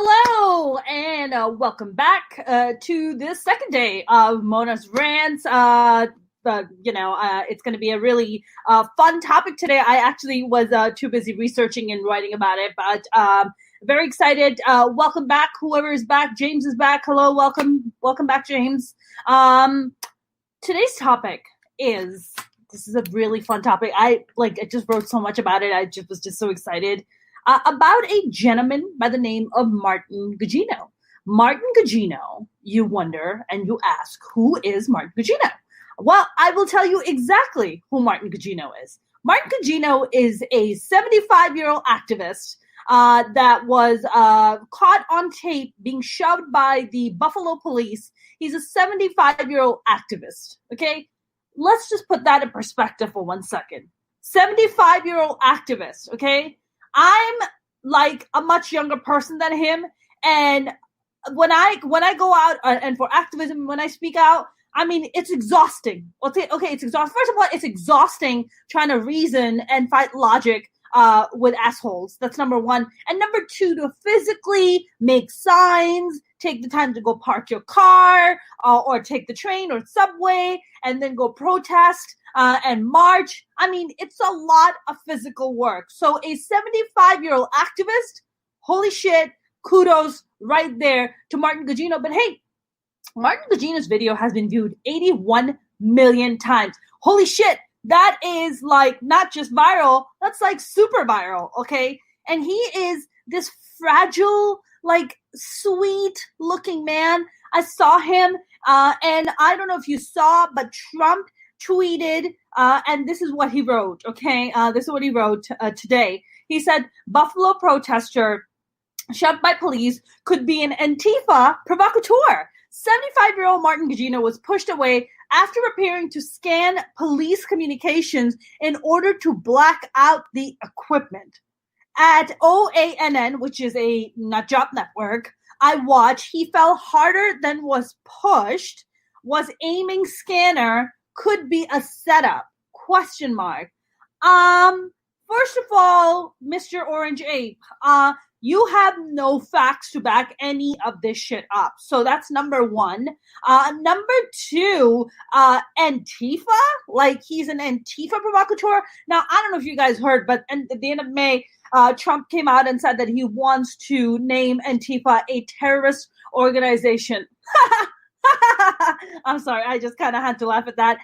Hello, and welcome back to this second day of Mona's Rants. It's going to be a really fun topic today. I actually was too busy researching and writing about it, but very excited. Welcome back, whoever is back. James is back. Hello, welcome back, James. Today's topic is, this is a really fun topic. I just wrote so much about it. I was just so excited. About a gentleman by the name of Martin Gugino. Martin Gugino, you wonder and you ask, who is Martin Gugino? Well, I will tell you exactly who Martin Gugino is. Martin Gugino is a 75-year-old activist that was caught on tape being shoved by the Buffalo police. He's a 75-year-old activist, okay? Let's just put that in perspective for 1 second. 75-year-old activist, okay? I'm like a much younger person than him, and when I go out and for activism, when I speak out, I mean, it's exhausting. Okay, it's exhausting. First of all, it's exhausting trying to reason and fight logic with assholes. That's number one. And number two, to physically make signs, take the time to go park your car or take the train or subway and then go protest and march. I mean, it's a lot of physical work. So a 75-year-old activist, holy shit, kudos right there to Martin Gugino. But hey, Martin Gugino's video has been viewed 81 million times. Holy shit, that is like not just viral, that's like super viral, okay? And he is this fragile, like sweet looking man. I saw him and I don't know if you saw, but Trump tweeted, and this is what he wrote, okay? This is what he wrote today. He said, Buffalo protester shoved by police could be an Antifa provocateur. 75-year-old Martin Gugino was pushed away after appearing to scan police communications in order to black out the equipment. At OANN, which is a nutjob network, I watched, he fell harder than was pushed, was aiming scanner, could be a setup, ? First of all, Mr. Orange Ape, you have no facts to back any of this shit up. So that's number one. Number two, Antifa, like he's an Antifa provocateur. Now, I don't know if you guys heard, but at the end of May, Trump came out and said that he wants to name Antifa a terrorist organization. I'm sorry, I just kind of had to laugh at that.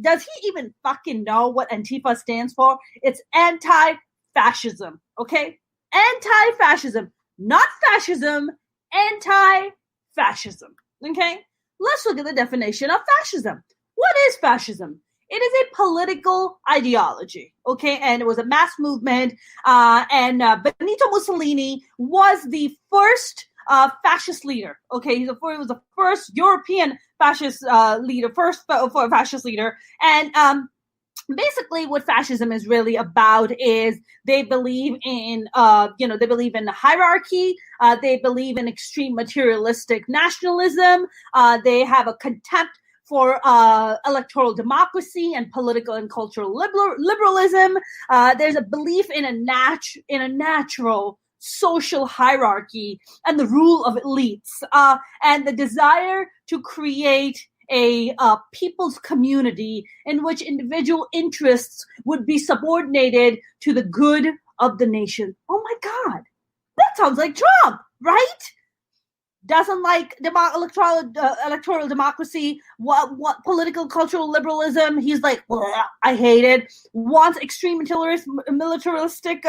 Does he even fucking know what Antifa stands for? It's anti-fascism, okay? Anti-fascism, not fascism, anti-fascism, okay? Let's look at the definition of fascism. What is fascism? It is a political ideology, okay? And it was a mass movement, and Benito Mussolini was the first fascist leader, okay? He was the first European fascist leader, fascist leader, and basically what fascism is really about is they believe in, they believe in hierarchy, they believe in extreme materialistic nationalism, they have a contempt for electoral democracy and political and cultural liberalism. There's a belief in a natural social hierarchy and the rule of elites, and the desire to create a people's community in which individual interests would be subordinated to the good of the nation. Oh my God, that sounds like Trump, right? Doesn't like electoral democracy, what political cultural liberalism. He's like, I hate it. Wants extreme militaristic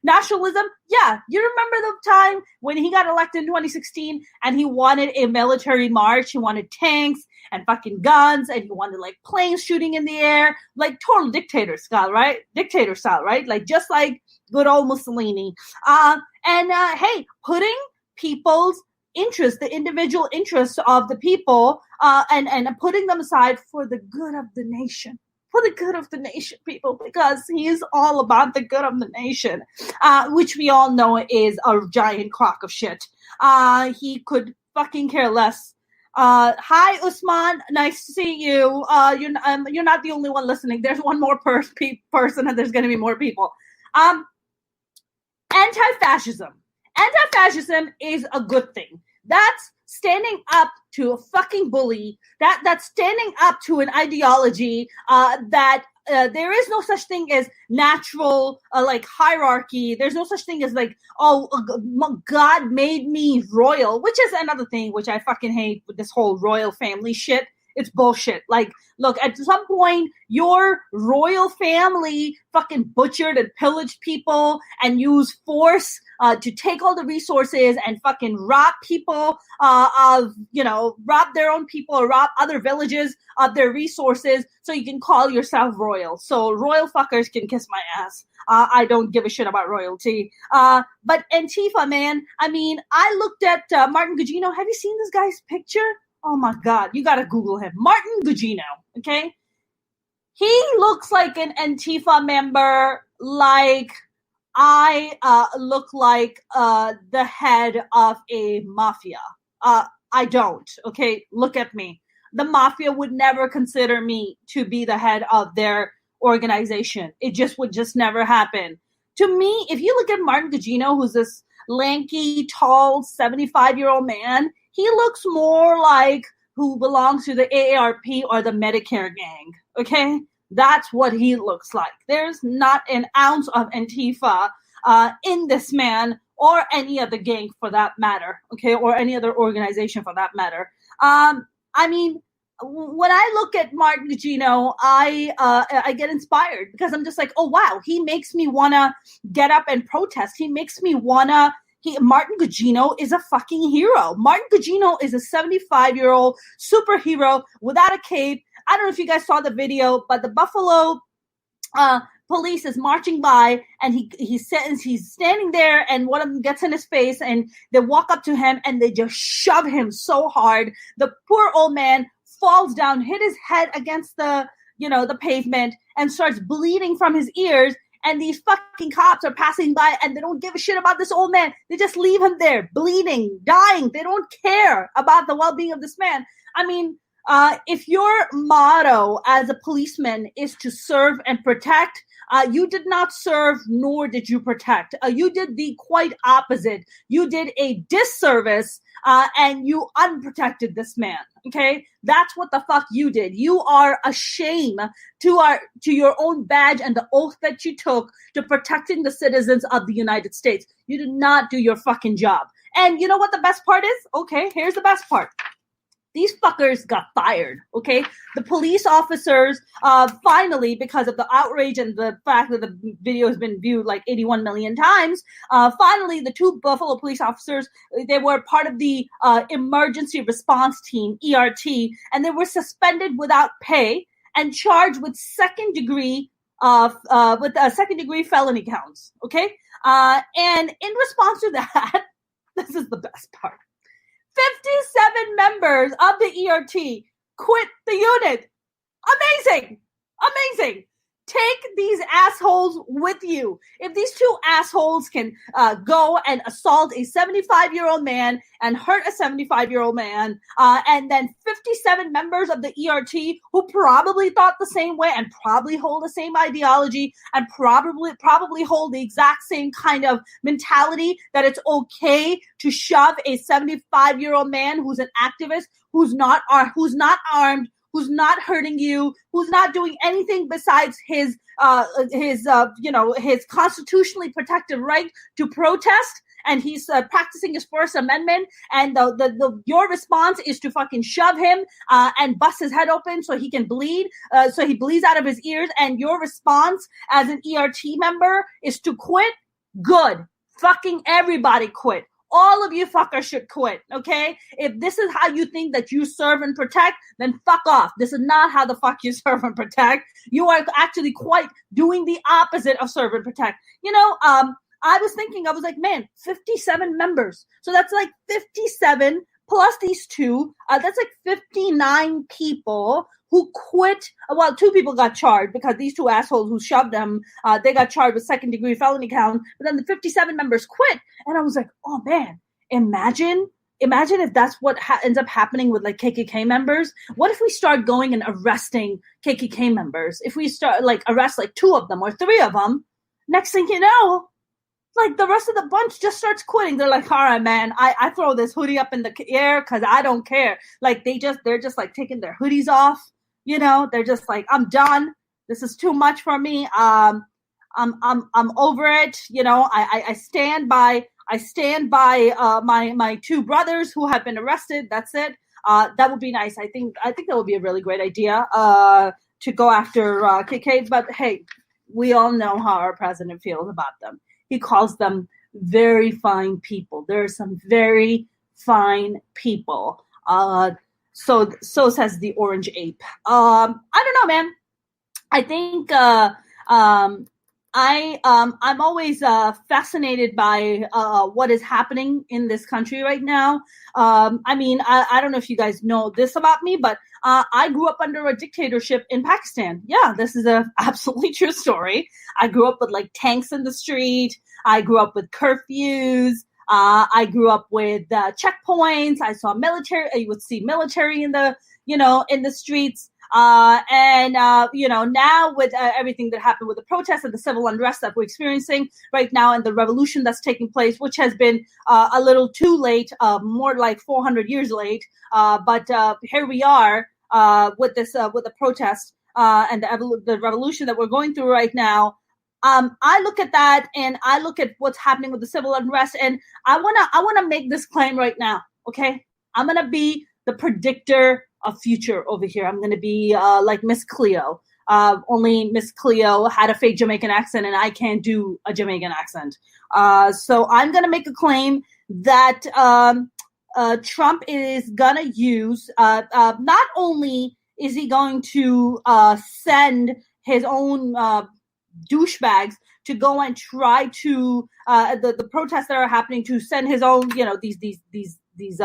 nationalism. Yeah, you remember the time when he got elected in 2016 and he wanted a military march. He wanted tanks and fucking guns, and he wanted like planes shooting in the air, like total dictator style, right? Like just like good old Mussolini. Hey, putting people's interests, the individual interests of the people, and putting them aside for the good of the nation. For the good of the nation, people, because he is all about the good of the nation, which we all know is a giant crock of shit. He could fucking care less. Hi, Usman. Nice to see you. You're not the only one listening. There's one more person, and there's going to be more people. Anti-fascism. anti-fascism is a good thing. That's standing up to a fucking bully. That's standing up to an ideology that there is no such thing as natural like hierarchy. There's no such thing as like, oh, God made me royal, which is another thing which I fucking hate with this whole royal family shit. It's bullshit. Like, look, at some point, your royal family fucking butchered and pillaged people and used force to take all the resources and fucking rob people rob their own people or rob other villages of their resources so you can call yourself royal. So royal fuckers can kiss my ass. I don't give a shit about royalty. But Antifa, man, I mean, I looked at Martin Gugino. Have you seen this guy's picture? Oh my God, you gotta Google him. Martin Gugino, okay? He looks like an Antifa member, like I look like the head of a mafia. I don't, okay? Look at me. The mafia would never consider me to be the head of their organization. It would never happen. To me, if you look at Martin Gugino, who's this lanky, tall, 75-year-old man, he looks more like who belongs to the AARP or the Medicare gang, okay? That's what he looks like. There's not an ounce of Antifa in this man or any other gang for that matter, okay? Or any other organization for that matter. I mean, when I look at Martin Gugino, I get inspired because I'm just like, oh, wow, he makes me want to get up and protest. He makes me want to Martin Gugino is a fucking hero. Martin Gugino is a 75-year-old superhero without a cape. I don't know if you guys saw the video, but the Buffalo police is marching by, and he's standing there, and one of them gets in his face, and they walk up to him, and they just shove him so hard. The poor old man falls down, hit his head against the pavement, and starts bleeding from his ears. And these fucking cops are passing by and they don't give a shit about this old man. They just leave him there, bleeding, dying. They don't care about the well-being of this man. I mean, if your motto as a policeman is to serve and protect, you did not serve nor did you protect. You did the quite opposite. You did a disservice and you unprotected this man. Okay, that's what the fuck you did. You are a shame to your own badge and the oath that you took to protecting the citizens of the United States. You did not do your fucking job. And you know what the best part is? Okay, here's the best part. These fuckers got fired, okay? The police officers, finally, because of the outrage and the fact that the video has been viewed like 81 million times, finally, the two Buffalo police officers, they were part of the emergency response team, ERT, and they were suspended without pay and charged with second-degree felony counts, okay? And in response to that, this is the best part. 57 members of the ERT quit the unit. Amazing. Amazing. Take these assholes with you. If these two assholes can go and assault a 75-year-old man and hurt a 75-year-old man, and then 57 members of the ERT who probably thought the same way and probably hold the same ideology and probably hold the exact same kind of mentality that it's okay to shove a 75-year-old man who's an activist, who's not armed, who's not hurting you, who's not doing anything besides his constitutionally protected right to protest, and he's practicing his First Amendment, and your response is to fucking shove him and bust his head open so he can bleed, so he bleeds out of his ears, and your response as an ERT member is to quit? Good. Fucking everybody quit. All of you fuckers should quit, okay? If this is how you think that you serve and protect, then fuck off. This is not how the fuck you serve and protect. You are actually quite doing the opposite of serve and protect. I was like, man, 57 members. So that's like 57 plus these two. That's like 59 people who quit. Well, 2 people got charged because these 2 assholes who shoved them, they got charged with second-degree felony count. But then the 57 members quit. And I was like, oh, man, imagine if that's what ends up happening with like KKK members. What if we start going and arresting KKK members? If we start arrest 2 of them or 3 of them, next thing you know, like the rest of the bunch just starts quitting. They're like, all right, man, I throw this hoodie up in the air because I don't care. Like they're just like taking their hoodies off. They're just like, I'm done. This is too much for me. I'm over it. I stand by my two brothers who have been arrested. That's it. That would be nice. I think that would be a really great idea to go after KKs. But hey, we all know how our president feels about them. He calls them very fine people. There are some very fine people. So says the orange ape. I don't know, man. I think I'm always fascinated by what is happening in this country right now. I don't know if you guys know this about me, but I grew up under a dictatorship in Pakistan. Yeah, this is a absolutely true story. I grew up with like tanks in the street. I grew up with curfews. I grew up with checkpoints. I saw military. You would see military in the streets. Now with everything that happened with the protests and the civil unrest that we're experiencing right now and the revolution that's taking place, which has been a little too late, more like 400 years late. But here we are with the protest and the revolution that we're going through right now. I look at that and I look at what's happening with the civil unrest, and I wanna make this claim right now. Okay, I'm gonna be the predictor of future over here. I'm gonna be like Miss Cleo. Only Miss Cleo had a fake Jamaican accent, and I can't do a Jamaican accent. So I'm gonna make a claim that Trump is gonna use. Not only is he going to send his own douchebags to go and try to the protests that are happening, to send his own, these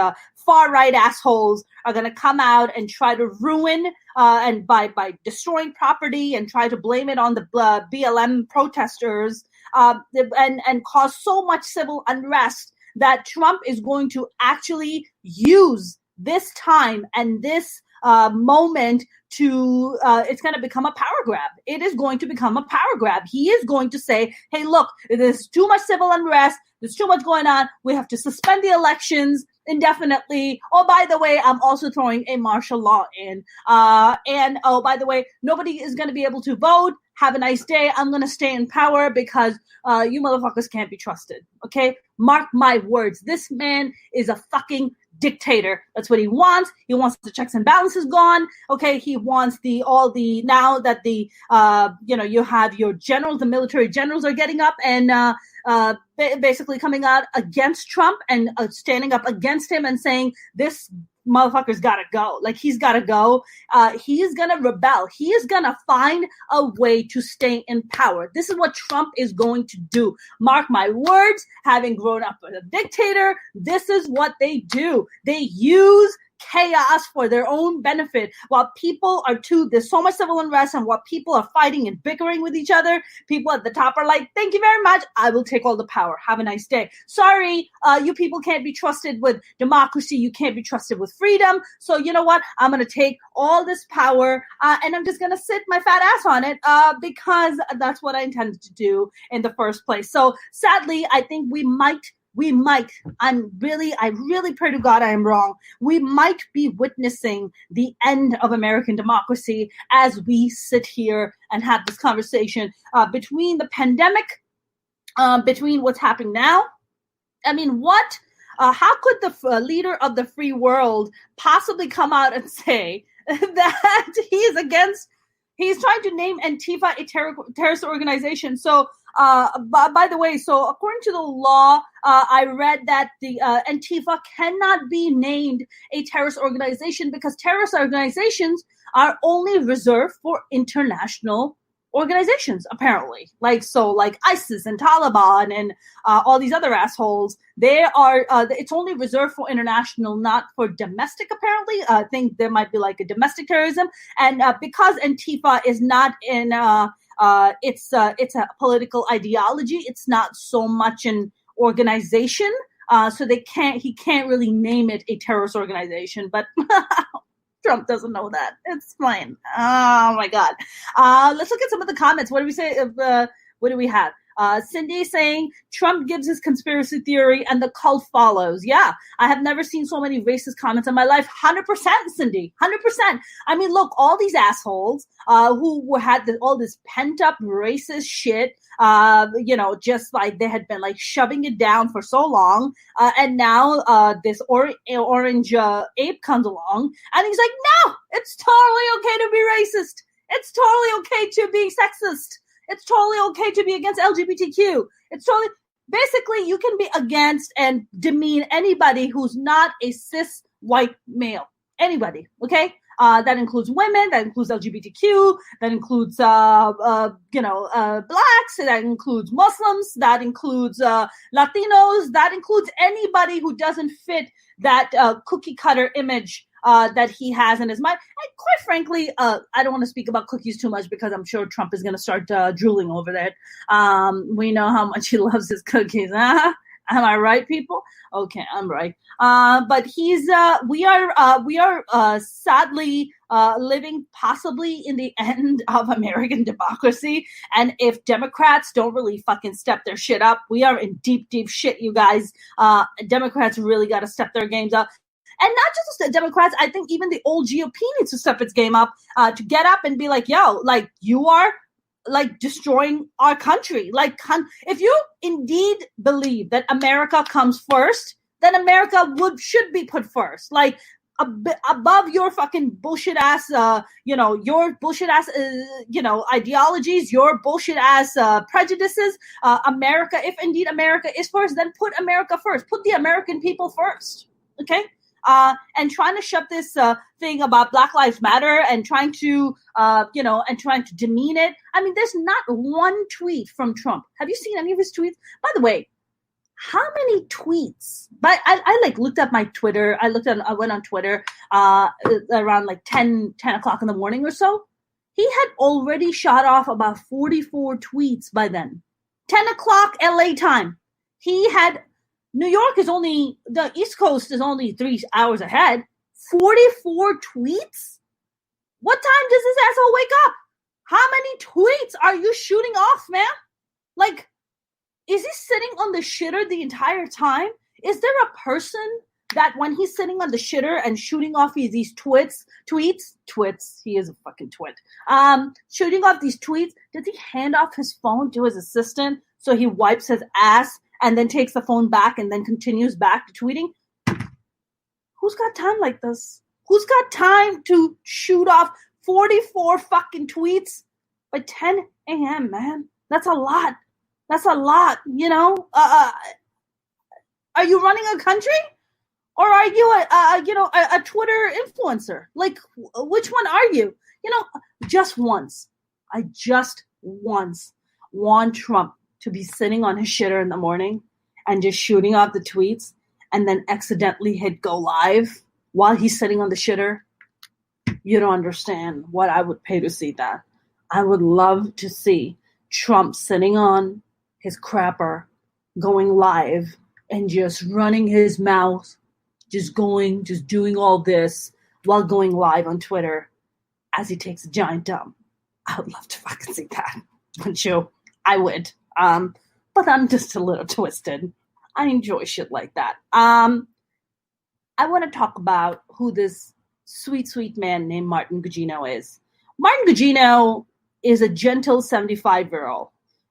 far right assholes are going to come out and try to ruin and by destroying property and try to blame it on the BLM protesters and cause so much civil unrest that Trump is going to actually use this time and this moment to it's going to become a power grab. It is going to become a power grab. He is going to say, hey, look, there's too much civil unrest. There's too much going on. We have to suspend the elections indefinitely. Oh, by the way, I'm also throwing a martial law in. And oh, by the way, nobody is going to be able to vote. Have a nice day. I'm going to stay in power because you motherfuckers can't be trusted. Okay? Mark my words. This man is a fucking dictator. That's what he wants. He wants the checks and balances gone. Okay, he wants now that you have your generals, the military generals are getting up and basically coming out against Trump and standing up against him and saying this motherfucker's gotta go. Like, he's gotta go. He is gonna rebel. He is gonna find a way to stay in power. This is what Trump is going to do. Mark my words, having grown up with a dictator, this is what they do. They use chaos for their own benefit. While people there's so much civil unrest, and while people are fighting and bickering with each other, people at the top are like, thank you very much, I will take all the power. Have a nice day. Sorry, you people can't be trusted with democracy. You can't be trusted with freedom. So you know what? I'm going to take all this power and I'm just going to sit my fat ass on it because that's what I intended to do in the first place. So sadly, I think we might, I really pray to God I am wrong. We might be witnessing the end of American democracy as we sit here and have this conversation between the pandemic, between what's happening now. I mean, how could the leader of the free world possibly come out and say that he's trying to name Antifa a terrorist organization? So, by the way, so according to the law, I read that the Antifa cannot be named a terrorist organization because terrorist organizations are only reserved for international organizations, apparently. Like ISIS and Taliban and all these other assholes, they are, it's only reserved for international, not for domestic, apparently. I think there might be like a domestic terrorism. And because Antifa is not in, it's a political ideology, it's not so much an organization. So he can't really name it a terrorist organization, but Trump doesn't know that. It's fine. Oh my God. Let's look at some of the comments. What do we say? What do we have? Cindy saying Trump gives his conspiracy theory and the cult follows. Yeah, I have never seen so many racist comments in my life. 100%, Cindy, 100%. I mean, look, all these assholes who had all this pent up racist shit, just like they had been like shoving it down for so long, and now this orange ape comes along, and he's like, no, it's totally okay to be racist. It's totally okay to be sexist. It's totally okay to be against LGBTQ. It's totally, basically, you can be against and demean anybody who's not a cis white male. Anybody, okay? That includes women, that includes LGBTQ, that includes, blacks, that includes Muslims, that includes Latinos, that includes anybody who doesn't fit that cookie cutter image that he has in his mind. And quite frankly, I don't want to speak about cookies too much because I'm sure Trump is going to start drooling over that. We know how much he loves his cookies. Huh? Am I right, people? Okay, I'm right. But we are sadly living possibly in the end of American democracy. And if Democrats don't really fucking step their shit up, we are in deep, deep shit, you guys. Democrats really got to step their games up. And not just the Democrats, I think even the old GOP needs to step its game up to get up and be like, yo, like you are like destroying our country. Like, if you indeed believe that America comes first, then America should be put first. Like above your fucking bullshit ass, your bullshit ass, ideologies, your bullshit ass prejudices. America, if indeed America is first, then put America first. Put the American people first. Okay. And trying to shove this thing about Black Lives Matter and trying to, demean it. I mean, there's not one tweet from Trump. Have you seen any of his tweets? By the way, how many tweets? But I looked at my Twitter. I went on Twitter around like 10 o'clock in the morning or so. He had already shot off about 44 tweets by then. 10 o'clock LA time. He had. New York the East Coast is only 3 hours ahead. 44 tweets? What time does this asshole wake up? How many tweets are you shooting off, man? Like, is he sitting on the shitter the entire time? Is there a person that when he's sitting on the shitter and shooting off these tweets, he is a fucking twit, shooting off these tweets, does he hand off his phone to his assistant so he wipes his ass and then takes the phone back and then continues back to tweeting? Who's got time like this? Who's got time to shoot off 44 fucking tweets by 10 a.m., man? That's a lot. That's a lot, Are you running a country? Or are you a Twitter influencer? Like, which one are you? Just once want Trump to be sitting on his shitter in the morning and just shooting off the tweets and then accidentally hit go live while he's sitting on the shitter. You don't understand what I would pay to see that. I would love to see Trump sitting on his crapper, going live and just running his mouth, just doing all this while going live on Twitter as he takes a giant dump. I would love to fucking see that. Wouldn't you? I would. But I'm just a little twisted. I enjoy shit like that. I want to talk about who this sweet, sweet man named Martin Gugino is. Martin Gugino is a gentle 75-year-old.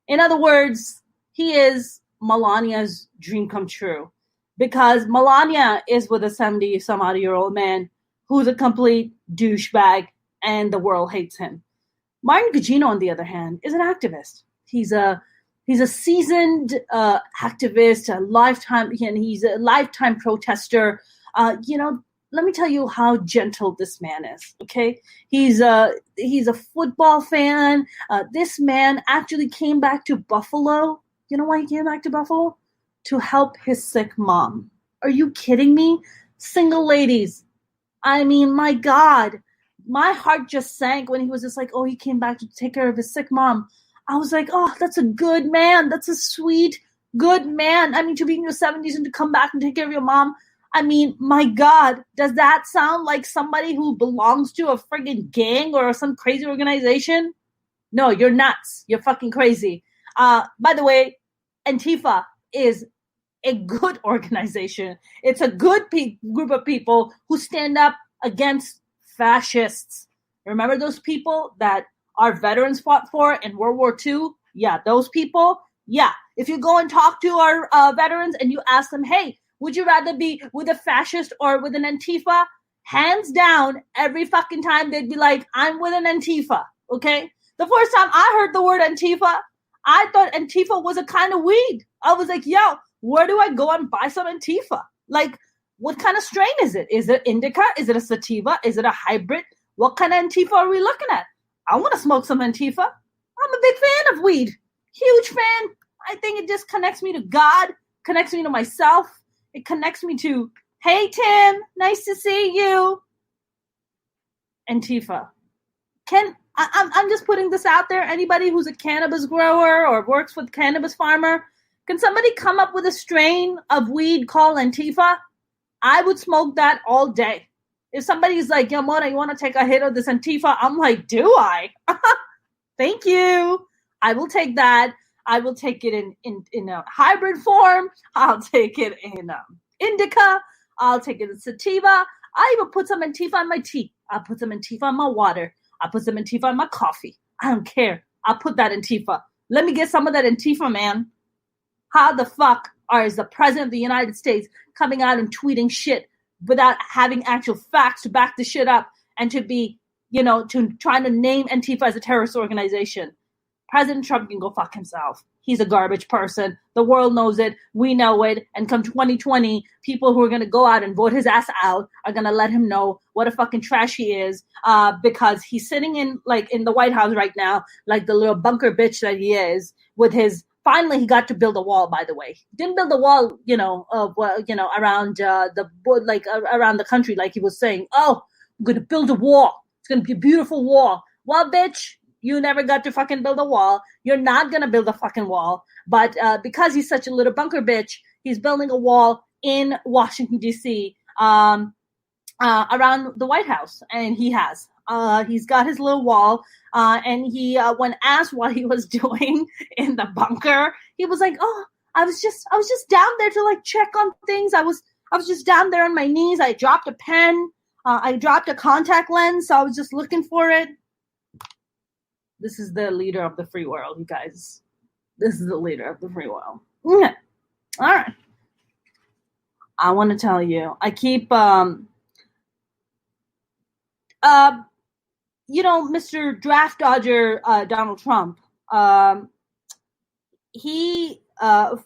In other words, he is Melania's dream come true because Melania is with a 70-some-odd-year-old man who's a complete douchebag and the world hates him. Martin Gugino, on the other hand, is an activist. He's a seasoned activist, he's a lifetime protester. Let me tell you how gentle this man is, okay? He's a football fan. This man actually came back to Buffalo. You know why he came back to Buffalo? To help his sick mom. Are you kidding me? Single ladies. I mean, my God. My heart just sank when he was just like, oh, he came back to take care of his sick mom. I was like, oh, that's a good man. That's a sweet, good man. I mean, to be in your 70s and to come back and take care of your mom. I mean, my God, does that sound like somebody who belongs to a friggin' gang or some crazy organization? No, you're nuts. You're fucking crazy. By the way, Antifa is a good organization. It's a good group of people who stand up against fascists. Remember those people that our veterans fought for in World War II? Yeah, those people. Yeah, if you go and talk to our veterans and you ask them, hey, would you rather be with a fascist or with an Antifa? Hands down, every fucking time they'd be like, I'm with an Antifa, okay? The first time I heard the word Antifa, I thought Antifa was a kind of weed. I was like, yo, where do I go and buy some Antifa? Like, what kind of strain is it? Is it indica? Is it a sativa? Is it a hybrid? What kind of Antifa are we looking at? I want to smoke some Antifa. I'm a big fan of weed. Huge fan. I think it just connects me to God, connects me to myself. It connects me to, hey, Tim, nice to see you. Antifa. I'm just putting this out there. Anybody who's a cannabis grower or works with cannabis farmer, can somebody come up with a strain of weed called Antifa? I would smoke that all day. If somebody's like, yo, Mona, you want to take a hit of this Antifa? I'm like, do I? Thank you. I will take that. I will take it in a hybrid form. I'll take it in indica. I'll take it in sativa. I even put some Antifa in my tea. I'll put some Antifa in my water. I'll put some Antifa in my coffee. I don't care. I'll put that Antifa. Let me get some of that Antifa, man. How the fuck is the president of the United States coming out and tweeting shit without having actual facts to back the shit up and to be, to trying to name Antifa as a terrorist organization? President Trump can go fuck himself. He's a garbage person. The world knows it. We know it. And come 2020, people who are going to go out and vote his ass out are going to let him know what a fucking trash he is, because he's sitting in the White House right now, like the little bunker bitch that he is, with his. Finally, he got to build a wall, by the way. Didn't build a wall, around around the country, like he was saying. Oh, I'm going to build a wall. It's going to be a beautiful wall. Well, bitch, you never got to fucking build a wall. You're not going to build a fucking wall. But because he's such a little bunker bitch, he's building a wall in Washington, D.C., around the White House. And he has. He's got his little wall. And he, when asked what he was doing in the bunker, he was like, oh, I was just down there to check on things. I was just down there on my knees. I dropped a pen. I dropped a contact lens. So I was just looking for it. This is the leader of the free world, you guys. This is the leader of the free world. Yeah. All right. I want to tell you, I keep, Mr. Draft Dodger, Donald Trump,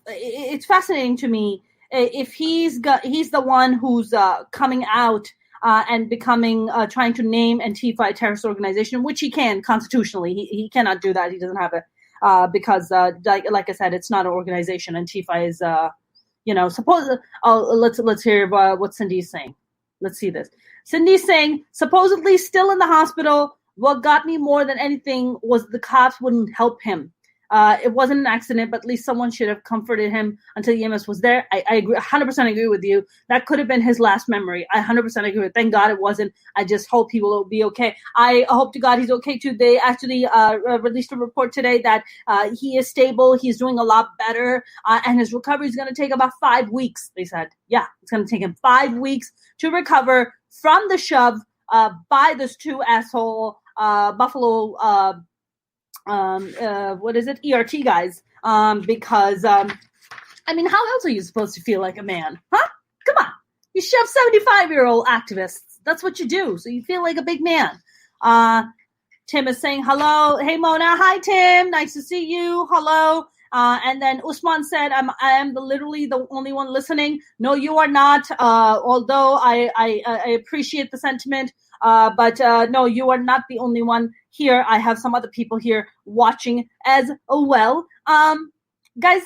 it's fascinating to me if he's the one who's coming out and becoming, trying to name Antifa a terrorist organization, which he can constitutionally. He cannot do that. He doesn't have it because, like I said, it's not an organization. Antifa is, let's hear what Cindy's saying. Let's see this. Cindy's saying, supposedly still in the hospital. What got me more than anything was the cops wouldn't help him. It wasn't an accident, but at least someone should have comforted him until EMS was there. I agree, 100% agree with you. That could have been his last memory. I 100% agree with. Thank God it wasn't. I just hope he will be okay. I hope to God he's okay too. They actually released a report today that he is stable. He's doing a lot better, and his recovery is going to take about 5 weeks. They said, yeah, it's going to take him 5 weeks to recover from the shove by this two asshole Buffalo. What is it? ERT guys. Because, how else are you supposed to feel like a man? Huh? Come on. You shove 75-year-old activists. That's what you do. So you feel like a big man. Tim is saying hello. Hey, Mona. Hi, Tim. Nice to see you. Hello. And then Usman said, I am literally the only one listening. No, you are not. Although I appreciate the sentiment. But no, you are not the only one here. I have some other people here watching as well. Guys,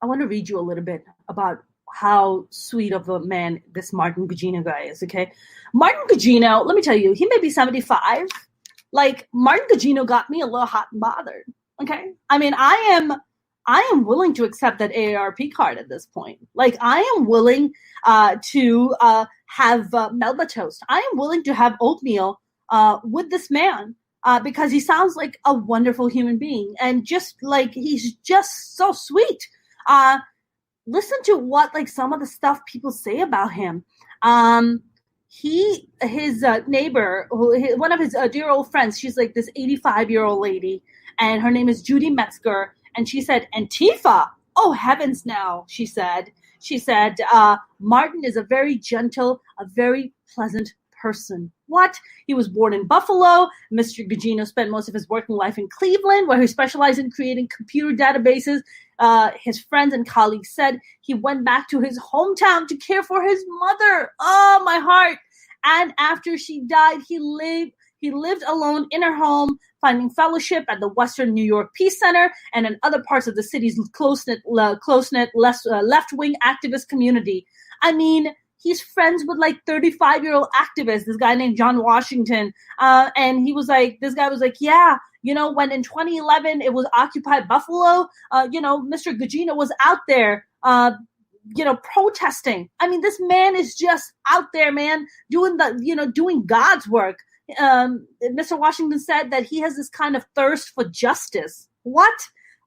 I want to read you a little bit about how sweet of a man this Martin Gugino guy is, okay? Martin Gugino, let me tell you, he may be 75. Martin Gugino got me a little hot and bothered, okay? I am willing to accept that AARP card at this point. I am willing to have Melba toast. I am willing to have oatmeal with this man because he sounds like a wonderful human being, and just like he's just so sweet. Listen to what like some of the stuff people say about him. His neighbor, one of his dear old friends, she's like this 85-year-old lady, and her name is Judy Metzger, and she said, Antifa, oh heavens now, she said, Martin is a very gentle, a very pleasant person. What? He was born in Buffalo. Mr. Gugino spent most of his working life in Cleveland, where he specialized in creating computer databases. His friends and colleagues said he went back to his hometown to care for his mother. Oh, my heart. And after she died, he lived alone in her home, finding fellowship at the Western New York Peace Center and in other parts of the city's close-knit left-wing activist community. I mean, he's friends with like 35-year-old activists, this guy named John Washington. And this guy was like, yeah, when in 2011 it was Occupy Buffalo, Mr. Gugino was out there, protesting. I mean, this man is just out there, man, doing God's work. Mr. Washington said that he has this kind of thirst for justice. What?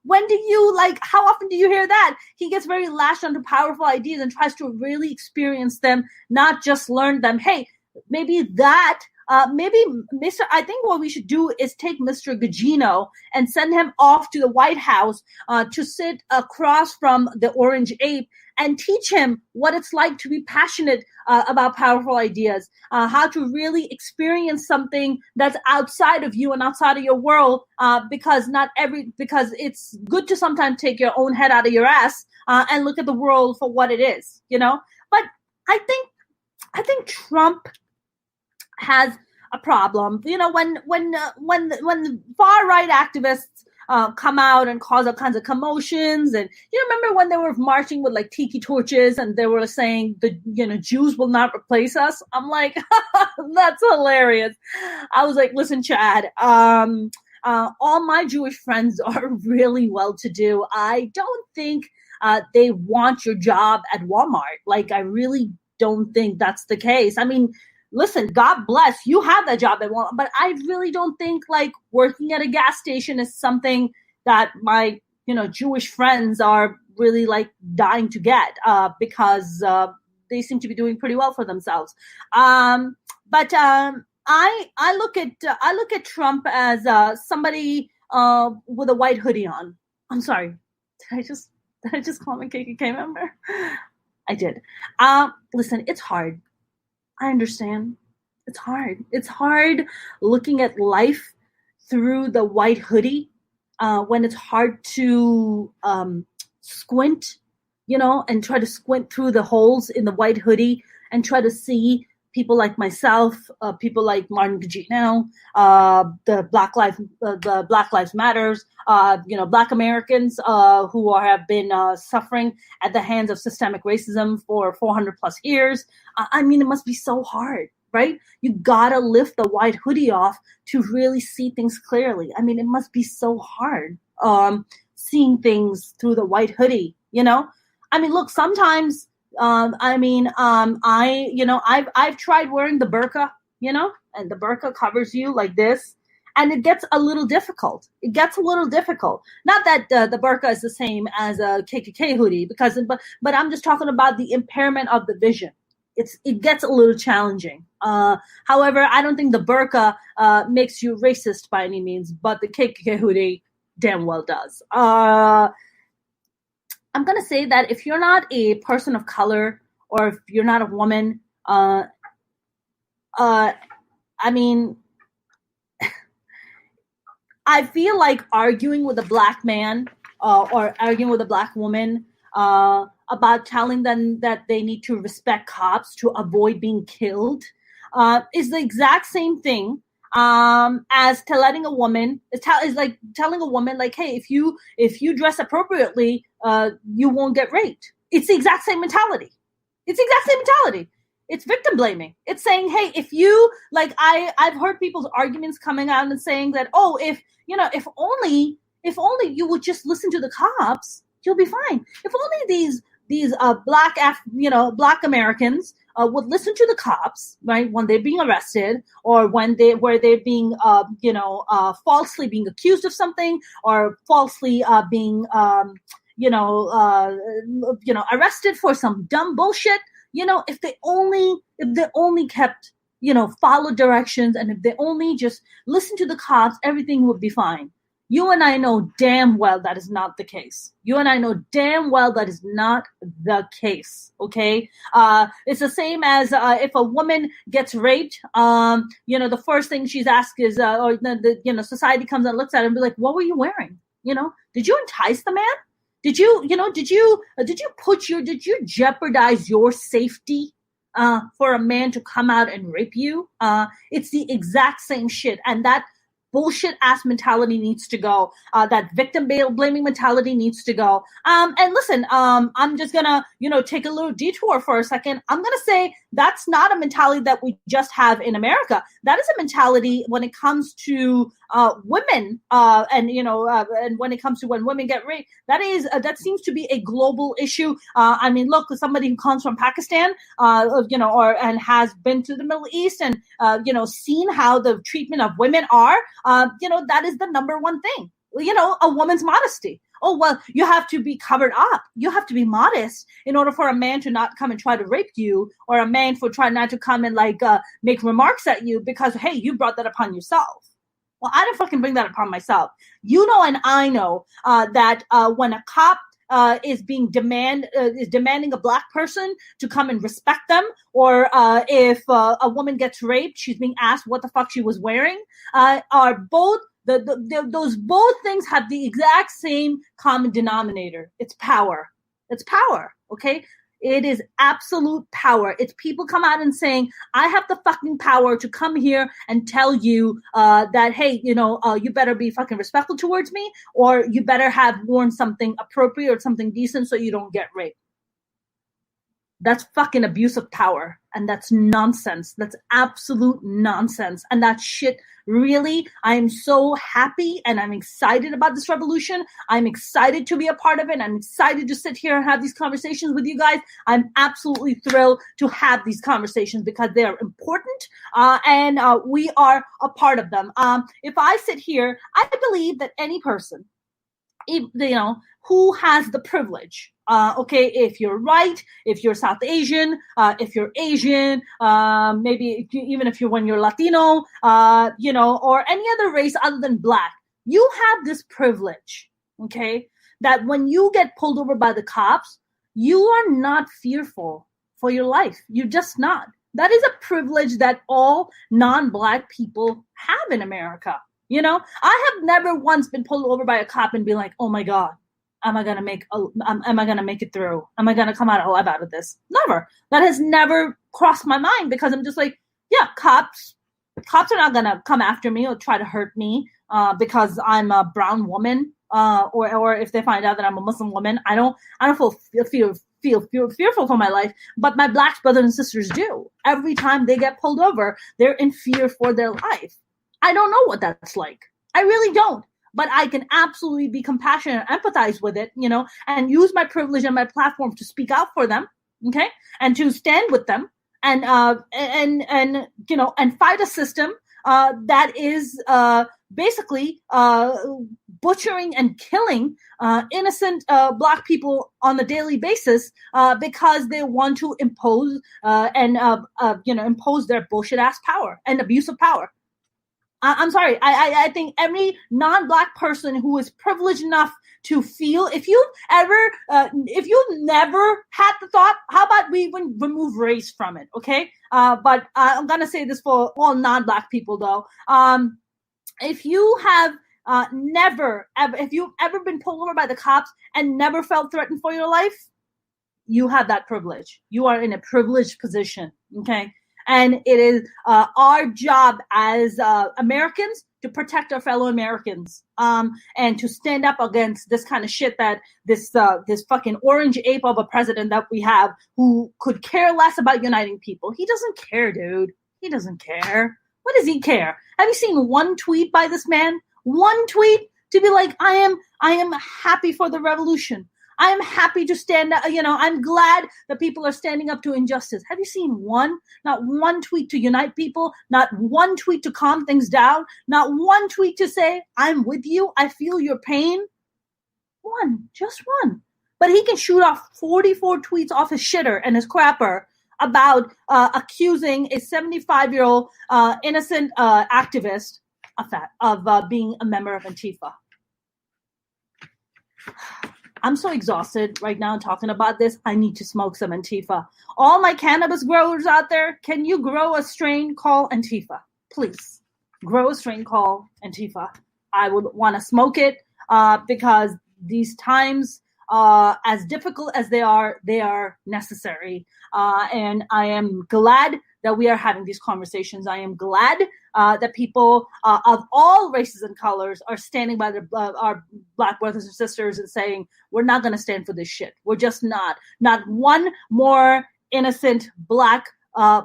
When do you how often do you hear that? He gets very lashed onto powerful ideas and tries to really experience them, not just learn them. Hey, maybe I think what we should do is take Mr. Gugino and send him off to the White House to sit across from the Orange Ape and teach him what it's like to be passionate about powerful ideas, how to really experience something that's outside of you and outside of your world, because it's good to sometimes take your own head out of your ass and look at the world for what it is, But I think Trump has a problem. When the far right activists come out and cause all kinds of commotions, and remember when they were marching with like tiki torches and they were saying Jews will not replace us. I'm like, that's hilarious. I was like, listen, Chad, all my Jewish friends are really well-to-do. I don't think they want your job at Walmart. Like, I really don't think that's the case. I mean, listen, God bless you have that job at Walmart, but I really don't think like working at a gas station is something that my Jewish friends are really like dying to get because they seem to be doing pretty well for themselves. But I look at Trump as somebody with a white hoodie on. I'm sorry, did I just call him a KKK member? I did. Listen, it's hard. I understand. It's hard. It's hard looking at life through the white hoodie when it's hard to squint, and try to squint through the holes in the white hoodie and try to see people like myself, people like Martin Gugino, the Black Lives Matters, Black Americans who have been suffering at the hands of systemic racism for 400 plus years. I mean, it must be so hard, right? You gotta lift the white hoodie off to really see things clearly. I mean, it must be so hard seeing things through the white hoodie, I mean, look, sometimes I've tried wearing the burqa, and the burqa covers you like this, and it gets a little difficult. Not that the burqa is the same as a KKK hoodie, but I'm just talking about the impairment of the vision. It gets a little challenging. However, I don't think the burqa makes you racist by any means, but the KKK hoodie damn well does. I'm going to say that if you're not a person of color or if you're not a woman, I mean, I feel like arguing with a black man or arguing with a black woman about telling them that they need to respect cops to avoid being killed is the exact same thing as telling a woman, is like telling a woman, like, hey, if you dress appropriately, you won't get raped. It's the exact same mentality. It's victim blaming. It's saying, hey, if you I've heard people's arguments coming out and saying that, oh, if only you would just listen to the cops, you'll be fine. If only these black Americans would listen to the cops, right, when they're being arrested, or when they're being falsely being accused of something, or falsely being arrested for some dumb bullshit. If they only kept follow directions, and if they only just listen to the cops, everything would be fine. You and I know damn well that is not the case. You and I know damn well that is not the case. Okay, it's the same as if a woman gets raped. The first thing she's asked is, society comes and looks at her and be like, "What were you wearing? Did you entice the man? Did you jeopardize your safety for a man to come out and rape you?" It's the exact same shit, and that bullshit ass mentality needs to go. That victim blaming mentality needs to go. And listen, I'm just gonna, take a little detour for a second. I'm gonna say that's not a mentality that we just have in America. That is a mentality when it comes to women, and when it comes to when women get raped. That seems to be a global issue. Look, somebody who comes from Pakistan, and has been to the Middle East and seen how the treatment of women are. That is the number one thing. A woman's modesty. Oh, well, you have to be covered up. You have to be modest in order for a man to not come and try to rape you, or a man for trying not to come and make remarks at you because, hey, you brought that upon yourself. Well, I didn't fucking bring that upon myself. And I know that when a cop is demanding a black person to come and respect them, or if a woman gets raped, she's being asked what the fuck she was wearing, are both those both things have the exact same common denominator. It's power. It's power. Okay. It is absolute power. It's people come out and saying, I have the fucking power to come here and tell you that, hey, you better be fucking respectful towards me, or you better have worn something appropriate or something decent so you don't get raped. That's fucking abuse of power. And that's nonsense. That's absolute nonsense. And that shit, really, I am so happy and I'm excited about this revolution. I'm excited to be a part of it. I'm excited to sit here and have these conversations with you guys. I'm absolutely thrilled to have these conversations because they are important, and we are a part of them. If I sit here, I believe that any person, who has the privilege, if you're white, if you're South Asian, if you're Asian, maybe even if when you're Latino, or any other race other than black, you have this privilege, okay, that when you get pulled over by the cops, you are not fearful for your life. You're just not. That is a privilege that all non-black people have in America. I have never once been pulled over by a cop and be like, oh my God, am I gonna make it through? Am I gonna come out alive out of this? Never. That has never crossed my mind, because I'm just like, yeah, cops are not gonna come after me or try to hurt me because I'm a brown woman, or if they find out that I'm a Muslim woman. I don't feel fearful for my life, but my black brothers and sisters do. Every time they get pulled over, they're in fear for their life. I don't know what that's like. I really don't. But I can absolutely be compassionate and empathize with it, and use my privilege and my platform to speak out for them, okay, and to stand with them, and fight a system that is basically butchering and killing innocent black people on a daily basis because they want to impose impose their bullshit ass power and abuse of power. I'm sorry. I think every non-black person who is privileged enough to feel, if you've never had the thought, how about we even remove race from it, okay? But I'm gonna say this for all non-black people though. If you have if you've ever been pulled over by the cops and never felt threatened for your life, you have that privilege. You are in a privileged position, okay? And it is our job as Americans to protect our fellow Americans, and to stand up against this kind of shit that this fucking orange ape of a president that we have, who could care less about uniting people. He doesn't care, dude. He doesn't care. What does he care? Have you seen one tweet by this man? One tweet to be like, I am happy for the revolution. I'm happy to stand up. I'm glad that people are standing up to injustice. Have you seen not one tweet to unite people, not one tweet to calm things down, not one tweet to say, I'm with you, I feel your pain? Just one. But he can shoot off 44 tweets off his shitter and his crapper about accusing a 75-year-old innocent activist of being a member of Antifa. I'm so exhausted right now talking about this. I need to smoke some Antifa. All my cannabis growers out there, can you grow a strain called Antifa? Please, grow a strain called Antifa. I would want to smoke it because these times, as difficult as they are necessary. And I am glad that we are having these conversations. I am glad that people of all races and colors are standing by our Black brothers and sisters and saying, we're not going to stand for this shit. We're just not. Not one more innocent Black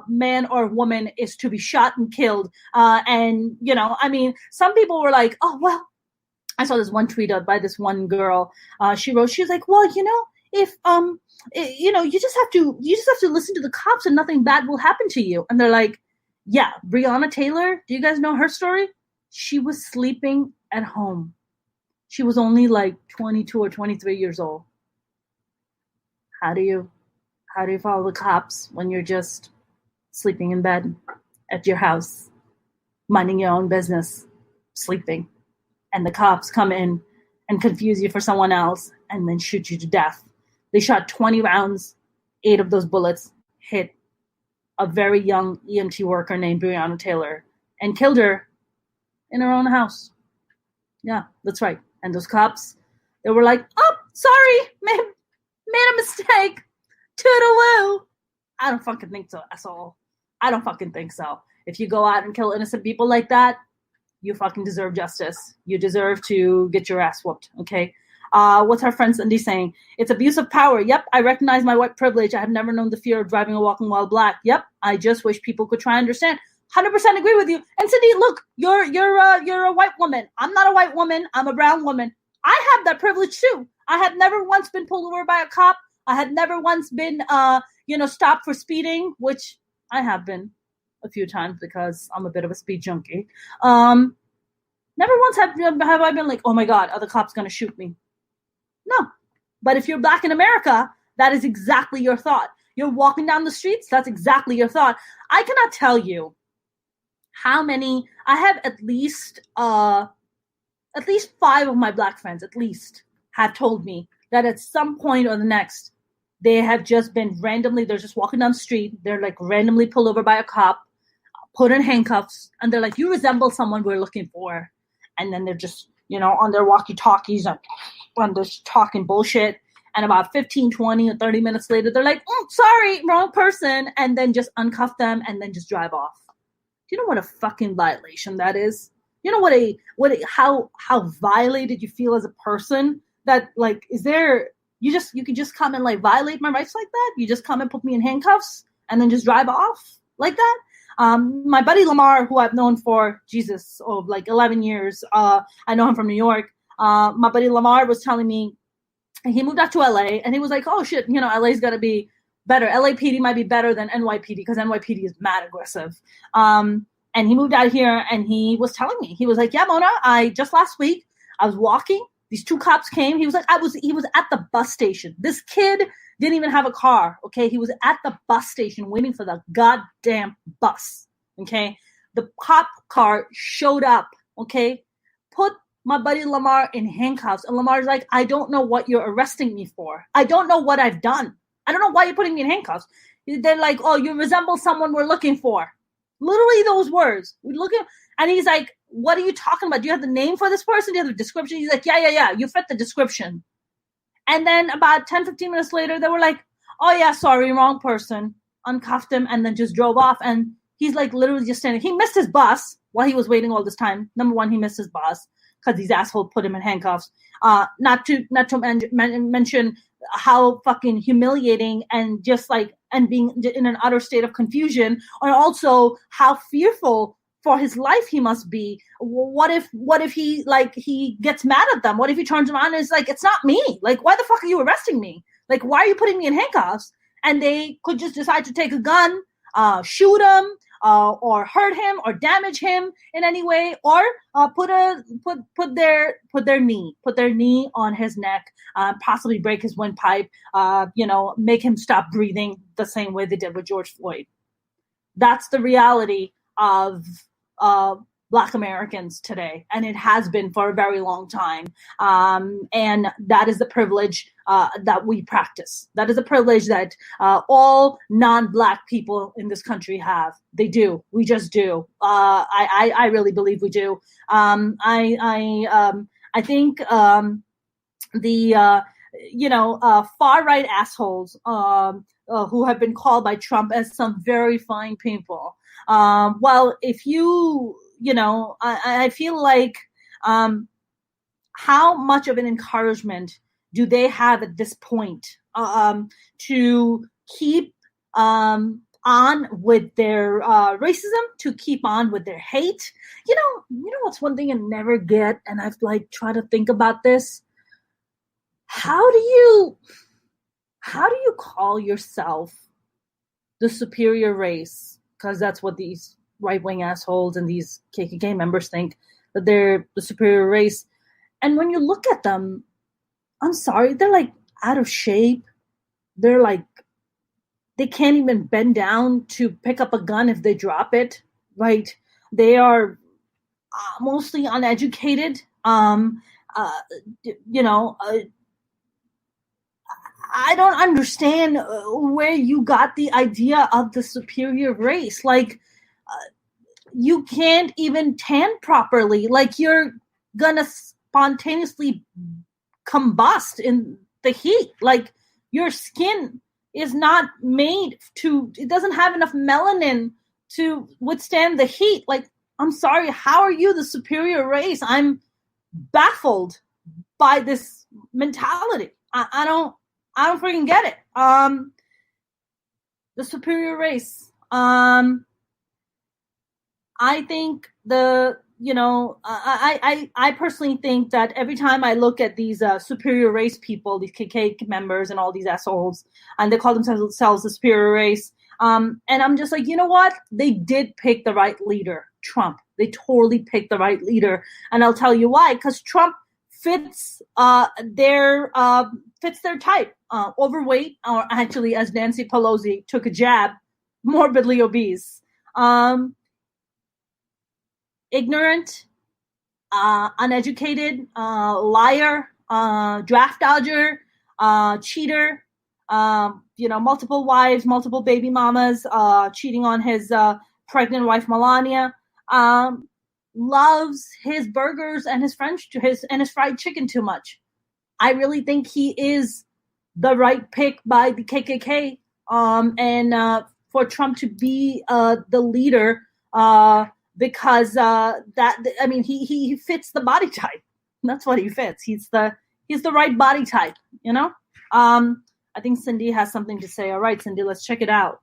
man or woman is to be shot and killed. And, some people were like, oh, well, I saw this one tweet out by this one girl. She was like, well, if you just have to listen to the cops and nothing bad will happen to you. And they're like, yeah, Breonna Taylor, do you guys know her story? She was sleeping at home. She was only like 22 or 23 years old. How do you follow the cops when you're just sleeping in bed at your house, minding your own business, sleeping? And the cops come in and confuse you for someone else and then shoot you to death. They shot 20 rounds. 8 of those bullets hit a very young EMT worker named Breonna Taylor and killed her in her own house. Yeah, that's right. And those cops, they were like, oh, sorry, made a mistake. Toodaloo. I don't fucking think so, asshole. I don't fucking think so. If you go out and kill innocent people like that, you fucking deserve justice. You deserve to get your ass whooped, okay? What's our friend Cindy saying? It's abuse of power. Yep, I recognize my white privilege. I have never known the fear of driving or walking while Black. Yep, I just wish people could try and understand. 100% agree with you. And Cindy, look, you're a white woman. I'm not a white woman. I'm a brown woman. I have that privilege too. I have never once been pulled over by a cop. I had never once been, stopped for speeding, which I have been a few times because I'm a bit of a speed junkie. Never once have I been like, oh my God, are the cops going to shoot me? No. But if you're Black in America, that is exactly your thought. You're walking down the streets, that's exactly your thought. I cannot tell you how many, I have at least 5 of my Black friends, at least, have told me that at some point or the next, they have just been randomly, they're just walking down the street, they're like randomly pulled over by a cop, put in handcuffs, and they're like, you resemble someone we're looking for. And then they're just, on their walkie-talkies and just talking bullshit. And about 15, 20, or 30 minutes later, they're like, oh, sorry, wrong person. And then just uncuff them and then just drive off. Do you know what a fucking violation that is? You know how violated you feel as a person? That like, you can just come and like violate my rights like that? You just come and put me in handcuffs and then just drive off like that? My buddy Lamar, who I've known for like 11 years, I know him from New York. My buddy Lamar was telling me he moved out to LA and he was like, oh shit, LA's got to be better. LAPD might be better than NYPD because NYPD is mad aggressive. And he moved out here and he was telling me, he was like, yeah, Mona, just last week I was walking. These 2 cops came. He was like, he was at the bus station. This kid didn't even have a car. Okay. He was at the bus station waiting for the goddamn bus. Okay. The cop car showed up. Okay. Put my buddy Lamar in handcuffs. And Lamar's like, I don't know what you're arresting me for. I don't know what I've done. I don't know why you're putting me in handcuffs. They're like, oh, you resemble someone we're looking for. Literally those words. And he's like, what are you talking about? Do you have the name for this person? Do you have the description? He's like, yeah. You fit the description. And then about 10, 15 minutes later, they were like, oh yeah, sorry, wrong person. Uncuffed him and then just drove off. And he's like literally just standing. He missed his bus while he was waiting all this time. Number one, he missed his bus because these assholes put him in handcuffs. Not to mention how fucking humiliating and just like, and being in an utter state of confusion, or also how fearful for his life he must be. What if he gets mad at them? What if he turns around and is like, it's not me. Like, why the fuck are you arresting me? Like, why are you putting me in handcuffs? And they could just decide to take a gun, shoot him, or hurt him, or damage him in any way, or put their knee on his neck, possibly break his windpipe, make him stop breathing the same way they did with George Floyd. That's the reality of Black Americans today, and it has been for a very long time. And that is the privilege that we practice. That is a privilege that all non-Black people in this country have. They do. We just do. I really believe we do. I think the far right assholes who have been called by Trump as some very fine people. Well, if I feel like how much of an encouragement do they have at this point to keep on with their racism, to keep on with their hate? You know what's one thing I never get, and I've tried to think about this. How do you call yourself the superior race? Because that's what these right-wing assholes and these KKK members think, that they're the superior race. And when you look at them, I'm sorry, they're out of shape. They're they can't even bend down to pick up a gun if they drop it, right? They are mostly uneducated. I don't understand where you got the idea of the superior race. You can't even tan properly. You're gonna spontaneously combust in the heat. Your skin is not made to, it doesn't have enough melanin to withstand the heat. I'm sorry, how are you the superior race? I'm baffled by this mentality. I don't freaking get it. The superior race. I think I personally think that every time I look at these superior race people, these KKK members and all these assholes, and they call themselves the superior race, and I'm just you know what? They did pick the right leader, Trump. They totally picked the right leader, and I'll tell you why. Because Trump fits their type. Overweight, or actually, as Nancy Pelosi took a jab, morbidly obese. Ignorant, uneducated, liar, draft dodger, cheater, multiple wives, multiple baby mamas, cheating on his pregnant wife Melania, loves his burgers and his fried chicken too much. I really think he is the right pick by the KKK, and for Trump to be the leader, because he fits the body type. That's what he fits. He's the right body type, I think Cindy has something to say. All right, Cindy, let's check it out.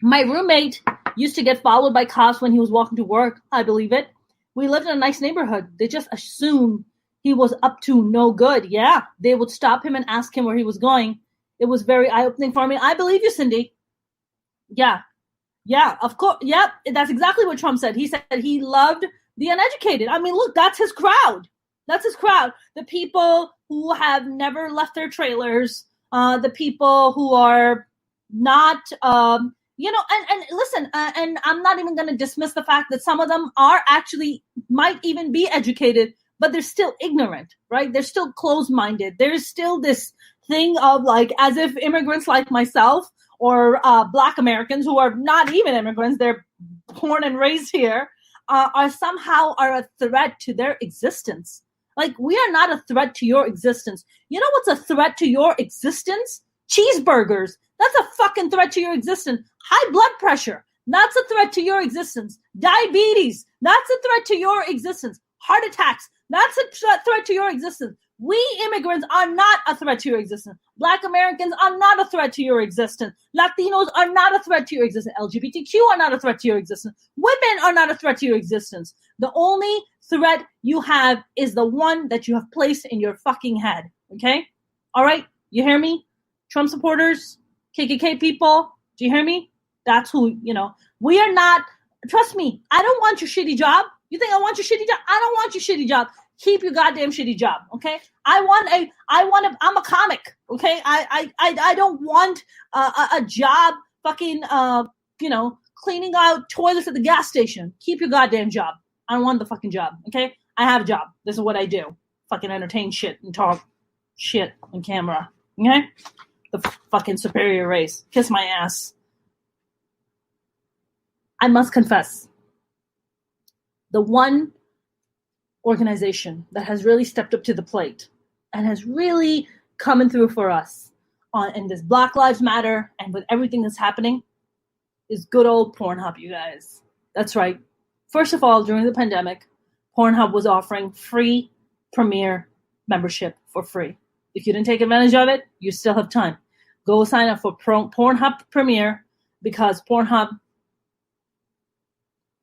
My roommate used to get followed by cops when he was walking to work. I believe it. We lived in a nice neighborhood. They just assumed he was up to no good. Yeah, they would stop him and ask him where he was going. It was very eye-opening for me. I believe you, Cindy. Yeah, of course. Yep, that's exactly what Trump said. He said he loved the uneducated. I mean, look, that's his crowd. That's his crowd. The people who have never left their trailers, the people who are not, and listen, and I'm not even going to dismiss the fact that some of them are actually, might even be educated, but they're still ignorant, right? They're still closed-minded. There's still this thing of as if immigrants like myself, or Black Americans who are not even immigrants, they're born and raised here, are somehow a threat to their existence. We are not a threat to your existence. You know what's a threat to your existence? Cheeseburgers. That's a fucking threat to your existence. High blood pressure. That's a threat to your existence. Diabetes. That's a threat to your existence. Heart attacks. That's a threat to your existence. We immigrants are not a threat to your existence. Black Americans are not a threat to your existence. Latinos are not a threat to your existence. LGBTQ are not a threat to your existence. Women are not a threat to your existence. The only threat you have is the one that you have placed in your fucking head. Okay? All right? You hear me? Trump supporters, KKK people, do you hear me? That's who, we are not, trust me, I don't want your shitty job. You think I want your shitty job? I don't want your shitty job. Keep your goddamn shitty job, okay? I'm a comic, okay? I don't want a job fucking, cleaning out toilets at the gas station. Keep your goddamn job. I don't want the fucking job, okay? I have a job. This is what I do. Fucking entertain shit and talk shit on camera, okay? The fucking superior race. Kiss my ass. I must confess, the one organization that has really stepped up to the plate and has really coming through for us in this Black Lives Matter and with everything that's happening is good old Pornhub, you guys. That's right. First of all, during the pandemic, Pornhub was offering free Premier membership for free. If you didn't take advantage of it, you still have time. Go sign up for Pornhub Premier because Pornhub,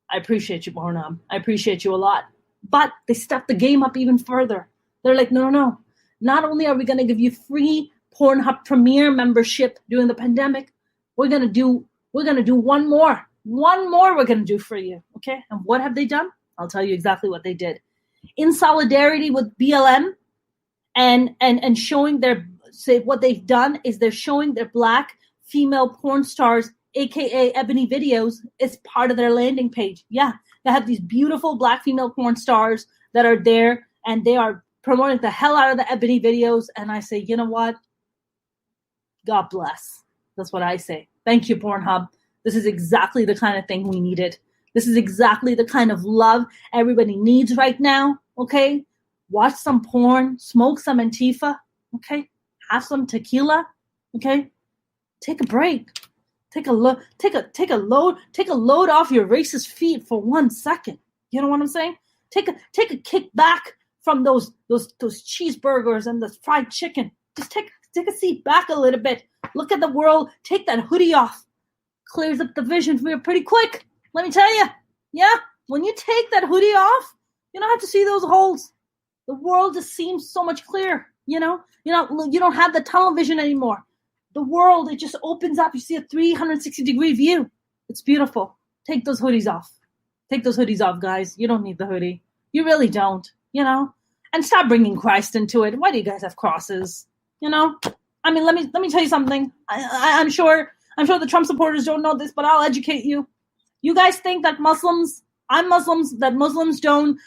I appreciate you, Pornhub. I appreciate you a lot. But they stepped the game up even further. They're like, no. Not only are we going to give you free Pornhub Premier membership during the pandemic, we're going to do one more. One more we're going to do for you, okay? And what have they done? I'll tell you exactly what they did. In solidarity with BLM and showing what they've done is they're showing their Black female porn stars, aka Ebony videos, is part of their landing page. Yeah, they have these beautiful Black female porn stars that are there, and they are promoting the hell out of the Ebony videos. And I say, you know what? God bless. That's what I say. Thank you, Pornhub. This is exactly the kind of thing we needed. This is exactly the kind of love everybody needs right now, okay? Watch some porn, smoke some Antifa, okay? Have some tequila, okay? Take a break. Take a load off your racist feet for 1 second. You know what I'm saying? Take a kick back from those cheeseburgers and the fried chicken. Just take a seat back a little bit. Look at the world. Take that hoodie off. Clears up the vision for you pretty quick. Let me tell you. Yeah, when you take that hoodie off, you don't have to see those holes. The world just seems so much clearer. You don't have the tunnel vision anymore. The world, it just opens up. You see a 360-degree view. It's beautiful. Take those hoodies off. Take those hoodies off, guys. You don't need the hoodie. You really don't, And stop bringing Christ into it. Why do you guys have crosses? I mean, let me tell you something. I'm sure the Trump supporters don't know this, but I'll educate you. You guys think that Muslims don't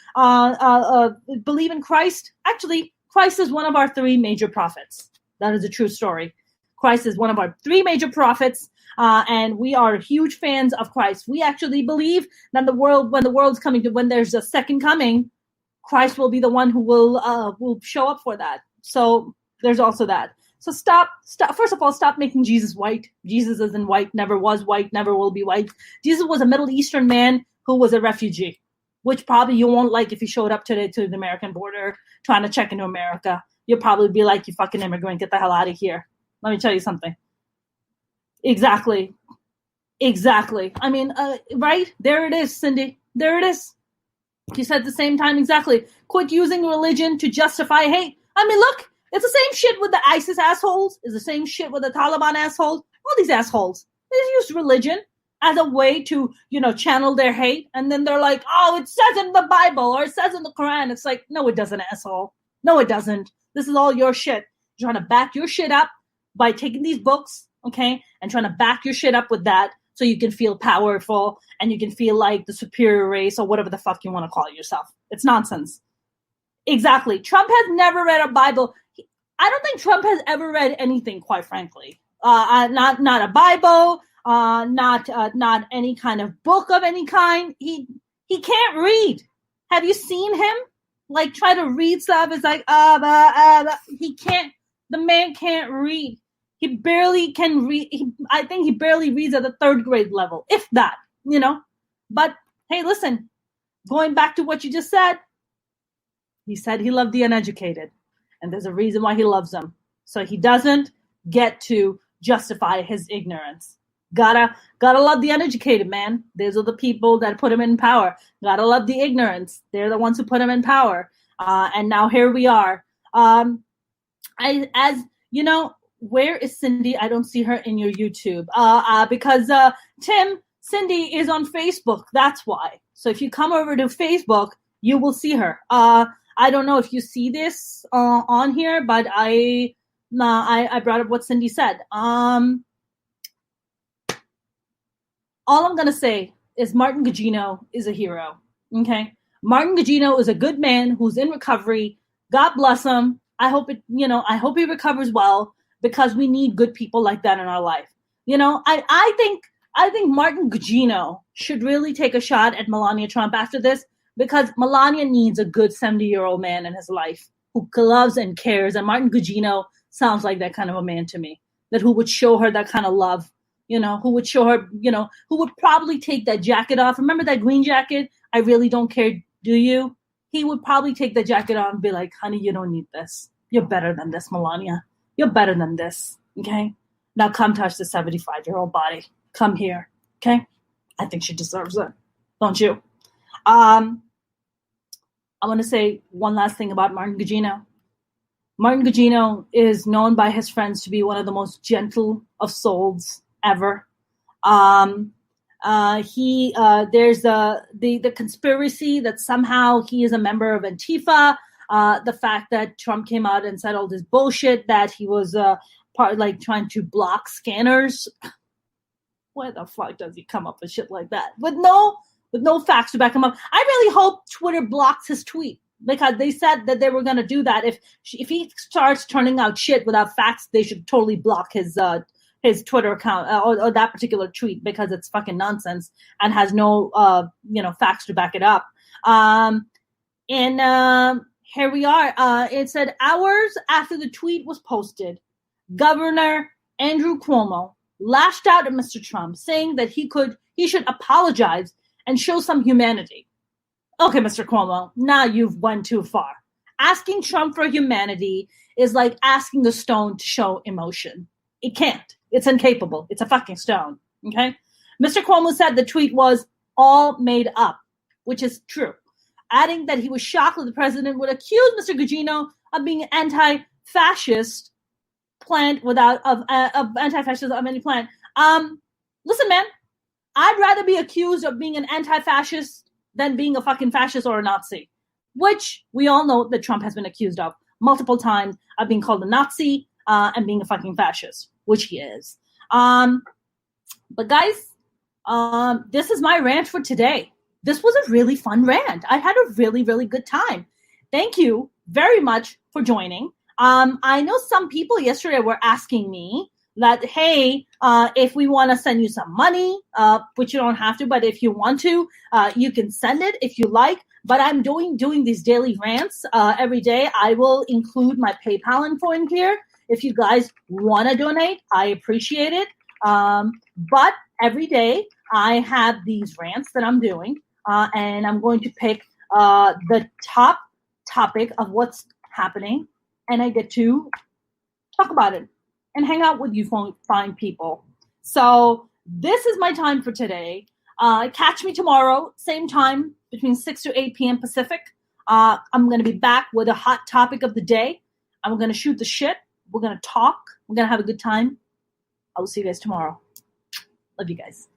believe in Christ? Actually, Christ is one of our three major prophets. That is a true story. Christ is one of our three major prophets, and we are huge fans of Christ. We actually believe that when there's a second coming, Christ will be the one who will show up for that. So there's also that. So stop. First of all, stop making Jesus white. Jesus isn't white, never was white, never will be white. Jesus was a Middle Eastern man who was a refugee, which probably you won't like if he showed up today to the American border trying to check into America. You'll probably be like, you fucking immigrant, get the hell out of here. Let me tell you something. Exactly. I mean, right? There it is, Cindy. There it is. You said at the same time, exactly. Quit using religion to justify hate. I mean, look. It's the same shit with the ISIS assholes. It's the same shit with the Taliban assholes. All these assholes. They use religion as a way to, channel their hate. And then they're like, oh, it says in the Bible or it says in the Quran. It's like, no, it doesn't, asshole. No, it doesn't. This is all your shit. You're trying to back your shit up by taking these books, okay, and trying to back your shit up with that so you can feel powerful and you can feel like the superior race or whatever the fuck you want to call yourself. It's nonsense. Exactly. Trump has never read a Bible. I don't think Trump has ever read anything, quite frankly. Not a Bible, not any kind of book of any kind. He can't read. Have you seen him try to read stuff? It's like he can't. The man can't read. He barely can read. I think he barely reads at the third grade level, if that. But hey, listen. Going back to what you just said, he said he loved the uneducated. and there's a reason why he loves them. So he doesn't get to justify his ignorance. Gotta love the uneducated, man. Those are the people that put him in power. Gotta love the ignorance. They're the ones who put him in power. And now here we are. As you know, where is Cindy? I don't see her in your YouTube. Because Cindy is on Facebook. That's why. So if you come over to Facebook, you will see her. I don't know if you see this on here, but I brought up what Cindy said. All I'm going to say is Martin Gugino is a hero, okay? Martin Gugino is a good man who's in recovery. God bless him. I hope he recovers well, because we need good people like that in our life. I think Martin Gugino should really take a shot at Melania Trump after this, because Melania needs a good 70-year-old man in his life who loves and cares. And Martin Gugino sounds like that kind of a man to me, who would show her that kind of love. Who would show her, who would probably take that jacket off. Remember that green jacket? I really don't care, do you? He would probably take the jacket off and be like, honey, you don't need this. You're better than this, Melania. You're better than this, okay? Now come touch the 75-year-old body. Come here, okay? I think she deserves it, don't you? I want to say one last thing about Martin Gugino. Martin Gugino is known by his friends to be one of the most gentle of souls ever. There's the conspiracy that somehow he is a member of Antifa. The fact that Trump came out and said all this bullshit that he was trying to block scanners. Why the fuck does he come up with shit like that? With no facts to back him up. I really hope Twitter blocks his tweet, because they said that they were going to do that. If he starts turning out shit without facts, they should totally block his Twitter account or that particular tweet, because it's fucking nonsense and has no facts to back it up. Here we are. It said hours after the tweet was posted, Governor Andrew Cuomo lashed out at Mr. Trump, saying that he should apologize and show some humanity. Okay, Mr. Cuomo, now you've went too far. Asking Trump for humanity is like asking a stone to show emotion. It can't. It's incapable. It's a fucking stone. Okay? Mr. Cuomo said the tweet was all made up, which is true, adding that he was shocked that the president would accuse Mr. Gugino of being anti-fascist of anti-fascist of any plan. Listen, man, I'd rather be accused of being an anti-fascist than being a fucking fascist or a Nazi, which we all know that Trump has been accused of multiple times of being called a Nazi and being a fucking fascist, which he is. But guys, this is my rant for today. This was a really fun rant. I had a really, really good time. Thank you very much for joining. I know some people yesterday were asking me that, hey, if we want to send you some money, which you don't have to, but if you want to, you can send it if you like. But I'm doing these daily rants every day. I will include my PayPal info in here. If you guys want to donate, I appreciate it. But every day I have these rants that I'm doing, and I'm going to pick the top topic of what's happening, and I get to talk about it and hang out with you fine people. So this is my time for today. Catch me tomorrow, same time, between 6 to 8 p.m. Pacific. I'm going to be back with a hot topic of the day. I'm going to shoot the shit. We're going to talk. We're going to have a good time. I will see you guys tomorrow. Love you guys.